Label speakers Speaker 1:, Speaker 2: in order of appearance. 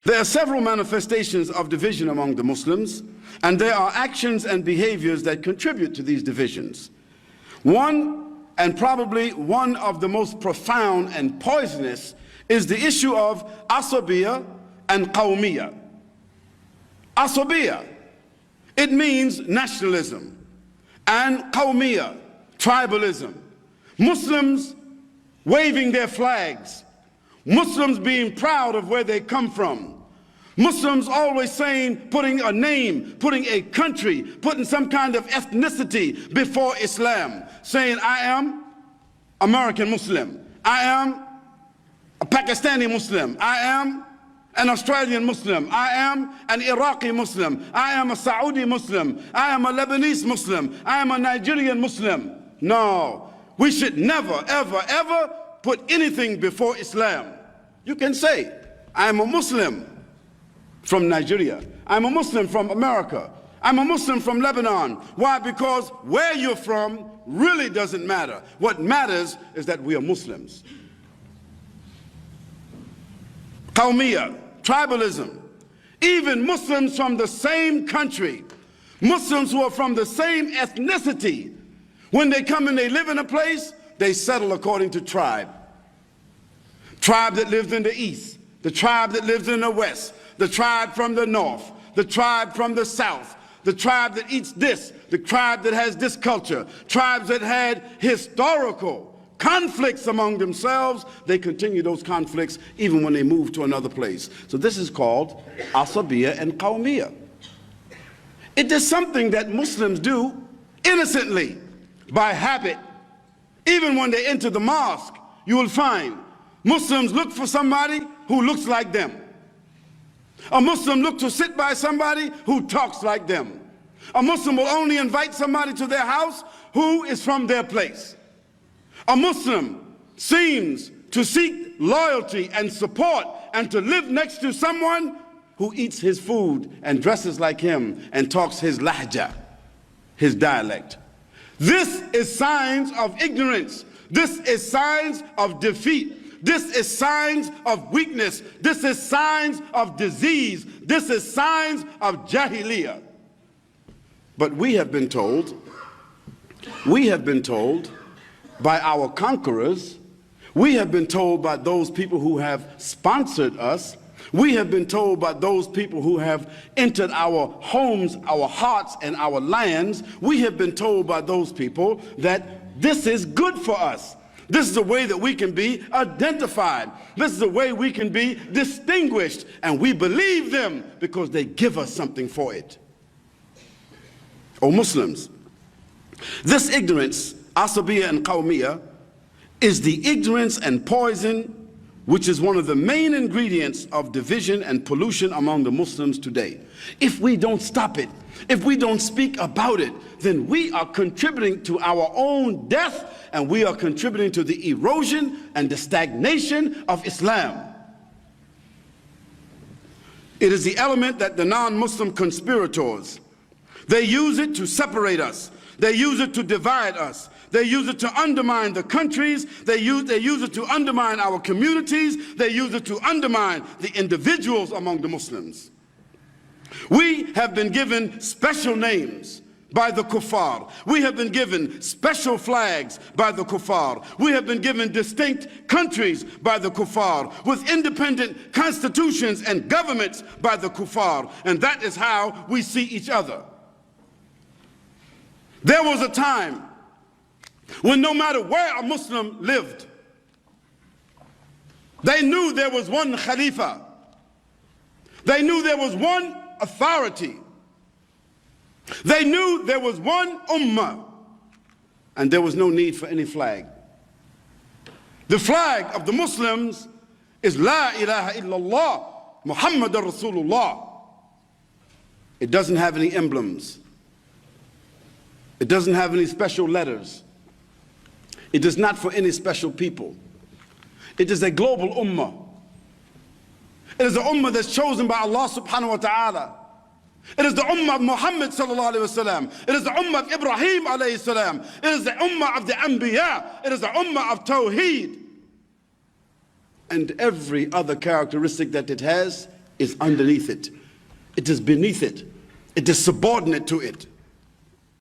Speaker 1: There are several manifestations of division among the Muslims, and there are actions and behaviors that contribute to these divisions. One, and probably one of the most profound and poisonous, is the issue of asabiyya and qawmiyya. Asabiyya, it means nationalism, and qawmiyya, tribalism. Muslims waving their flags, Muslims being proud of where they come from, Muslims always saying, putting a name, putting a country, putting some kind of ethnicity before Islam, saying, I am American Muslim, I am a Pakistani Muslim, I am an Australian Muslim, I am an Iraqi Muslim, I am a Saudi Muslim, I am a Lebanese Muslim, I am a Nigerian Muslim. No, we should never, ever, ever put anything before Islam. You can say, I am a Muslim from Nigeria, I'm a Muslim from America, I'm a Muslim from Lebanon. Why? Because where you're from really doesn't matter. What matters is that we are Muslims. Qawmiyya, tribalism. Even Muslims from the same country, Muslims who are from the same ethnicity, when they come and they live in a place, they settle according to tribe. Tribe that lives in the east, the tribe that lives in the west, the tribe from the north, the tribe from the south, the tribe that eats this, the tribe that has this culture, tribes that had historical conflicts among themselves, they continue those conflicts even when they move to another place. So this is called asabiyya and qawmiyya. It is something that Muslims do innocently, by habit. Even when they enter the mosque, you will find Muslims look for somebody who looks like them. A Muslim look to sit by somebody who talks like them. A Muslim will only invite somebody to their house who is from their place. A Muslim seems to seek loyalty and support and to live next to someone who eats his food and dresses like him and talks his lahja, his dialect. This is signs of ignorance. This is signs of defeat. This is signs of weakness. This is signs of disease. This is signs of jahiliyyah. But we have been told by our conquerors, we have been told by those people who have sponsored us, we have been told by those people who have entered our homes, our hearts, and our lands, we have been told by those people that this is good for us. This is a way that we can be identified. This is a way we can be distinguished, and we believe them because they give us something for it. O Muslims, this ignorance, asabiyya and qawmiyya, is the ignorance and poison which is one of the main ingredients of division and pollution among the Muslims today. If we don't stop it, if we don't speak about it, then we are contributing to our own death, and we are contributing to the erosion and the stagnation of Islam. It is the element that the non-Muslim conspirators, they use it to separate us. They use it to divide us. They use it to undermine the countries. They use it to undermine our communities. They use it to undermine the individuals among the Muslims. We have been given special names by the kuffar. We have been given special flags by the kuffar. We have been given distinct countries by the kuffar, with independent constitutions and governments by the kuffar. And that is how we see each other. There was a time when no matter where a Muslim lived, they knew there was one Khalifa. They knew there was one authority. They knew there was one Ummah, and there was no need for any flag. The flag of the Muslims is La ilaha illallah Muhammadur Rasulullah. It doesn't have any emblems. It doesn't have any special letters. It is not for any special people. It is a global ummah. It is the ummah that's chosen by Allah subhanahu wa ta'ala. It is the ummah of Muhammad sallallahu alayhi wa sallam. It is the ummah of Ibrahim alayhi salam. It is the ummah of the Anbiya. It is the ummah of Tawheed. And every other characteristic that it has is underneath it. It is beneath it. It is subordinate to it.